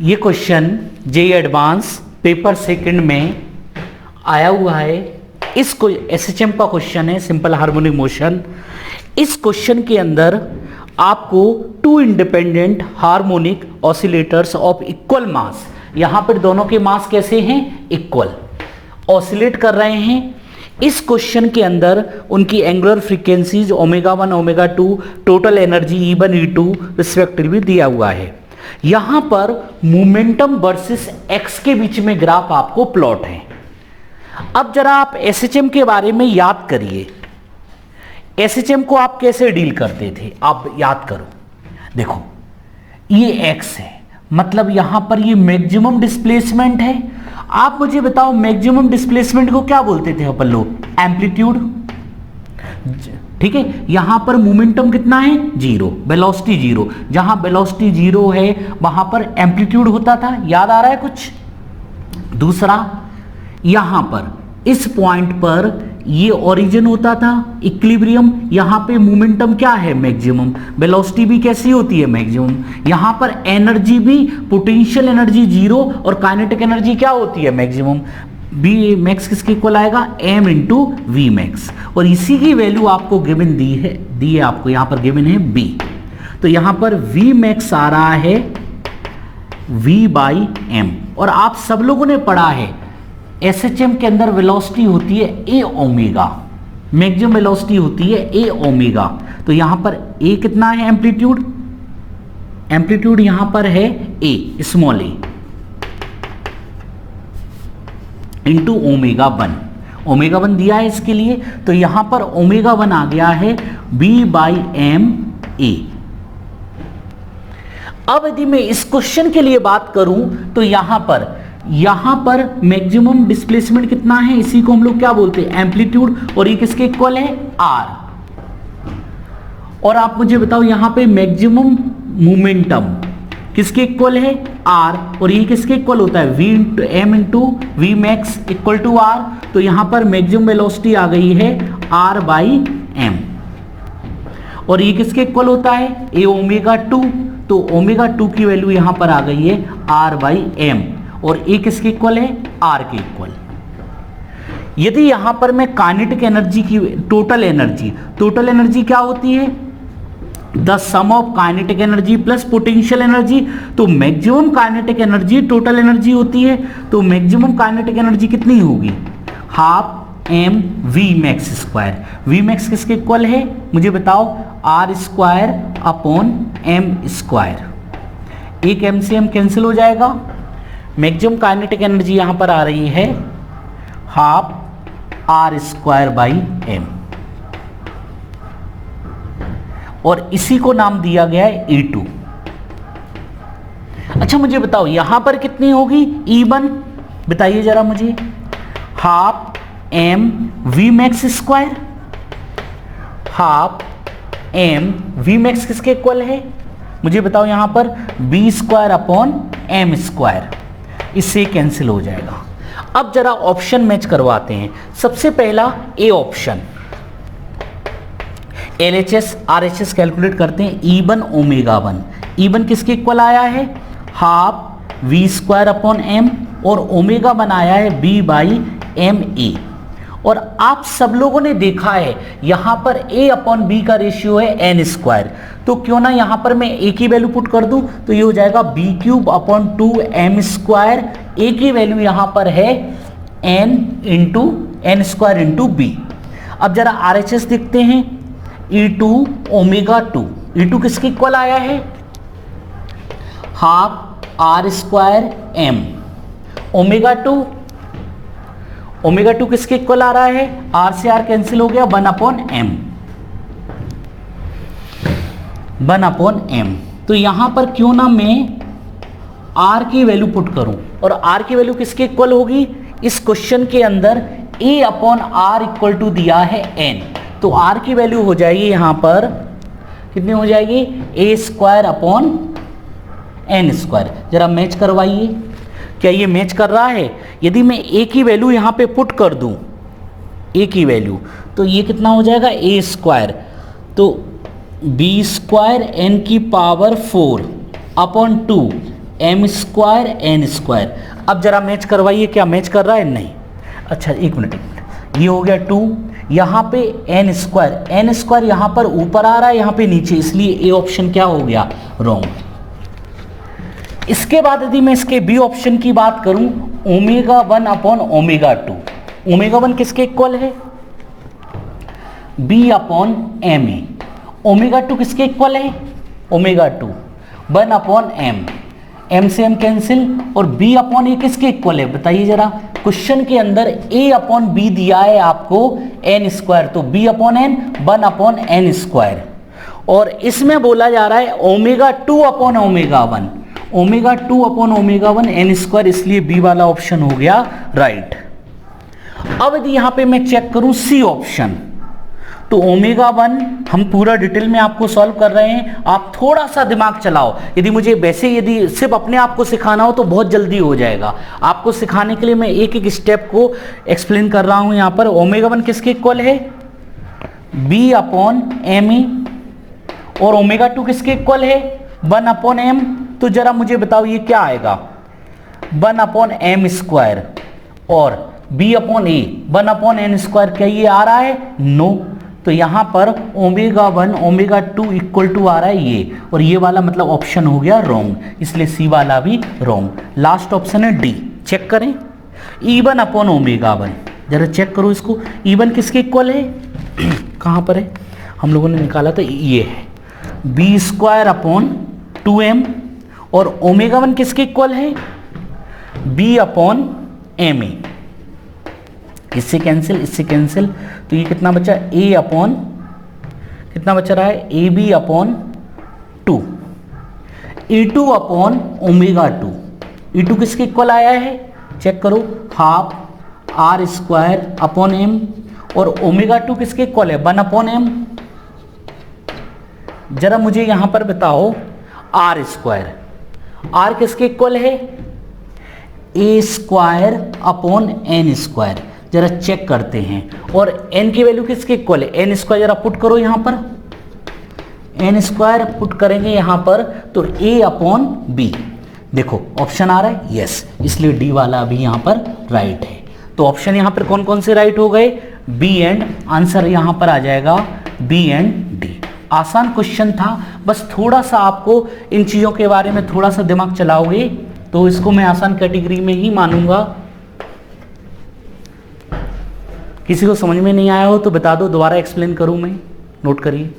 ये question JEE advance paper second में आया हुआ है। इसको एसएचएम का क्वेश्चन है, सिंपल हार्मोनिक मोशन। इस क्वेश्चन के अंदर आपको two independent harmonic oscillators of equal mass, यहां पर दोनों के मास कैसे हैं, इक्वल, ऑसिलेट कर रहे हैं। इस क्वेश्चन के अंदर उनकी angular frequencies omega 1 omega 2, total energy E1 E2 respectively दिया हुआ है। यहां पर मोमेंटम वर्सेस एक्स के बीच में ग्राफ आपको प्लॉट है। अब जरा आप एसएचएम के बारे में याद करिए, एसएचएम को आप कैसे डील करते थे, आप याद करो। देखो ये एक्स है, मतलब यहां पर ये मैक्सिमम डिस्प्लेसमेंट है। आप मुझे बताओ मैक्सिमम डिस्प्लेसमेंट को क्या बोलते थे अपन लोग, एम्पलीट्यूड। ठीक है, यहां पर मोमेंटम कितना है, जीरो, वेलोसिटी जीरो। जहां वेलोसिटी जीरो है वहां पर एम्पलीट्यूड होता था, याद आ रहा है कुछ। दूसरा, यहां पर इस पॉइंट पर ये ओरिजिन होता था, इक्विलिब्रियम। यहां पे मोमेंटम क्या है, मैक्सिमम। वेलोसिटी भी कैसी होती है, मैक्सिमम। यहां पर एनर्जी भी, पोटेंशियल एनर्जी जीरो और काइनेटिक एनर्जी क्या होती है, मैक्सिमम। बी मैक्स किसके इक्वल आएगा, m इंटू वी मैक्स। और इसी की वैल्यू आपको गिवन दी है आपको यहां पर गिवन है b। तो यहां पर v मैक्स आ रहा है v बाई m। और आप सब लोगों ने पढ़ा है एसएचएम के अंदर वेलोसिटी होती है a ओमेगा, मैक्सिमम वेलोसिटी होती है a ओमेगा। तो यहां पर a कितना है, एम्पलीट्यूड, एम्पलीट्यूड यहां पर है a small a into omega 1। Omega 1 दिया है इसके लिए, तो यहां पर ओमेगा 1 आ गया है b बाई एम ए। अब यदि मैं इस क्वेश्चन के लिए बात करूं तो यहां पर मैक्सिमम डिस्प्लेसमेंट कितना है, इसी को हम लोग क्या बोलते हैं, एम्पलीट्यूड। और ये किसके इक्वल है, r। और आप मुझे बताओ यहां पे मैक्सिमम मोमेंटम किसके इक्वल है, r। और ये किसके इक्वल होता है, v into m into v max equal to r। तो यहां पर मैक्सिमम वेलोसिटी आ गई है r बाई एम। और ये किसके इक्वल होता है, a ओमेगा 2। तो ओमेगा 2 की वैल्यू यहां पर आ गई है r बाई एम। और ए किसके इक्वल है, r के इक्वल। यदि यहां पर मैं काइनेटिक एनर्जी की, टोटल एनर्जी क्या होती है, the sum of kinetic energy plus potential energy. तो maximum kinetic energy total energy होती है। तो मैक्सिमम काइनेटिक एनर्जी कितनी होगी, half M we max square. V max किसके इक्वल है, मुझे बताओ, R square upon M square. एक एम से एम कैंसिल हो जाएगा। मैक्सिमम काइनेटिक एनर्जी यहां पर आ रही है half r square by m. और इसी को नाम दिया गया है E2। अच्छा मुझे बताओ यहां पर कितनी होगी, E1 बताइए जरा मुझे, half M we max square. Half M we max किसके इक्वल है, मुझे बताओ यहां पर b square upon M square. इससे कैंसिल हो जाएगा। अब जरा ऑप्शन मैच करवाते हैं। सबसे पहला A option, LHS RHS calculate करते हैं। E1 ओमेगा 1, E1 किसके इक्वल आया है, half v square upon m. और ओमेगा 1 आया है b बाई एम ए। और आप सब लोगों ने देखा है यहां पर a अपॉन b का रेशियो है n स्क्वायर। तो क्यों ना यहां पर मैं a की वैल्यू पुट कर दूं, तो ये हो जाएगा b cube upon 2m square. a की वैल्यू यहां पर है n into n square into b। अब जरा RHS देखते हैं, E2 ओमेगा 2, E2 किसके इक्वल आया है, half r square m. Omega 2 किसके इक्वल आ रहा है, r से r कैंसिल हो गया, 1 अपॉन m। तो यहां पर क्यों ना मैं r की वैल्यू पुट करूं, और r की वैल्यू किसके इक्वल होगी, इस क्वेश्चन के अंदर a upon r equal to दिया है n। तो r की वैल्यू हो जाएगी यहां पर कितनी हो जाएगी, a square upon n square. जरा मैच करवाइए, क्या ये मैच कर रहा है। यदि मैं a की वैल्यू यहां पे पुट कर दूं, a की वैल्यू, तो ये कितना हो जाएगा, a स्क्वायर। तो b स्क्वायर n की power 4 upon 2 m square n square. अब जरा मैच करवाइए, क्या मैच कर रहा है? नहीं। अच्छा एक मिनट, ये हो गया 2, यहाँ पे एन स्क्वायर यहाँ पर ऊपर आ रहा है, यहाँ पे नीचे, इसलिए ए ऑप्शन क्या हो गया? रॉन्ग। इसके बाद यदि मैं इसके बी ऑप्शन की बात करूं, ओमेगा 1 अपॉन ओमेगा 2, ओमेगा 1 किसके इक्वल है? B upon m a. Omega 2 किसके इक्वल है? ओमेगा 2 1 अपॉन एम, एम से एम कैंसिल, और बी अपॉन ए किसके इक्वल है बताइए जरा? क्वेश्चन के अंदर ए अपॉन बी दिया है आपको एन स्क्वायर, तो b upon n 1 upon n square, और इसमें बोला जा रहा है omega 2 upon omega 1, omega 2 upon omega 1 n square, इसलिए बी वाला ऑप्शन हो गया राइट। अब यदि यहां पे मैं चेक करूं सी ऑप्शन, तो ओमेगा 1 हम पूरा डिटेल में आपको सॉल्व कर रहे हैं, आप थोड़ा सा दिमाग चलाओ। यदि मुझे वैसे यदि सिर्फ अपने आप को सिखाना हो तो बहुत जल्दी हो जाएगा, आपको सिखाने के लिए मैं एक एक स्टेप को एक्सप्लेन कर रहा हूं। यहां पर ओमेगा 1 किसके इक्वल है? बी अपॉन एम ए, और ओमेगा 2 किसके इक्वल है? 1 अपॉन एम। तो जरा मुझे बताओ ये क्या आएगा? 1 अपॉन एम स्क्वायर, और बी अपॉन ए 1 अपॉन एन स्क्वायर, क्या ये आ रहा है? नो। तो यहां पर ओमेगा 1 ओमेगा 2 इक्वल टू आ रहा है ये, और ये वाला मतलब ऑप्शन हो गया रॉन्ग, इसलिए सी वाला भी रॉन्ग। लास्ट ऑप्शन है डी, चेक करें। E1 अपॉन ओमेगा 1, जरा चेक करो इसको, E1 किसके इक्वल है? कहां पर है? हम लोगों ने निकाला था, ये है बी स्क्वायर अपॉन 2m, और ओमेगा 1 किसके इक्वल है? बी अपॉन एम ए, इससे कैंसिल, इससे कैंसिल, तो ये कितना बचा? ए अपॉन, कितना बचा रहा है? A b upon 2, E2 upon omega 2, E2 किसके इक्वल आया है? चेक करो, half r square upon m, और ओमेगा 2 किसके इक्वल है? 1 अपॉन एम। जरा मुझे यहां पर बताओ आर स्क्वायर, आर किसके इक्वल है? ए स्क्वायर अपॉन एन स्क्वायर, जरा चेक करते हैं। और n की वैल्यू किसके इक्वल है? एन स्क्वायर, जरा पुट करो यहां पर, एन स्क्वायर पुट करेंगे यहां पर, तो a अपॉन बी, देखो ऑप्शन आ रहा है यस, इसलिए डी वाला भी यहां पर राइट है। तो ऑप्शन यहां पर कौन कौन से राइट हो गए? बी एंड, आंसर यहां पर आ जाएगा बी एंड डी। आसान क्वेश्चन था, बस थोड़ा सा आपको इन चीजों के बारे में थोड़ा सा दिमाग चलाओगे तो इसको मैं आसान कैटेगरी में ही मानूंगा। किसी को समझ में नहीं आया हो तो बता दो, दोबारा एक्सप्लेन करूं मैं, नोट करिए।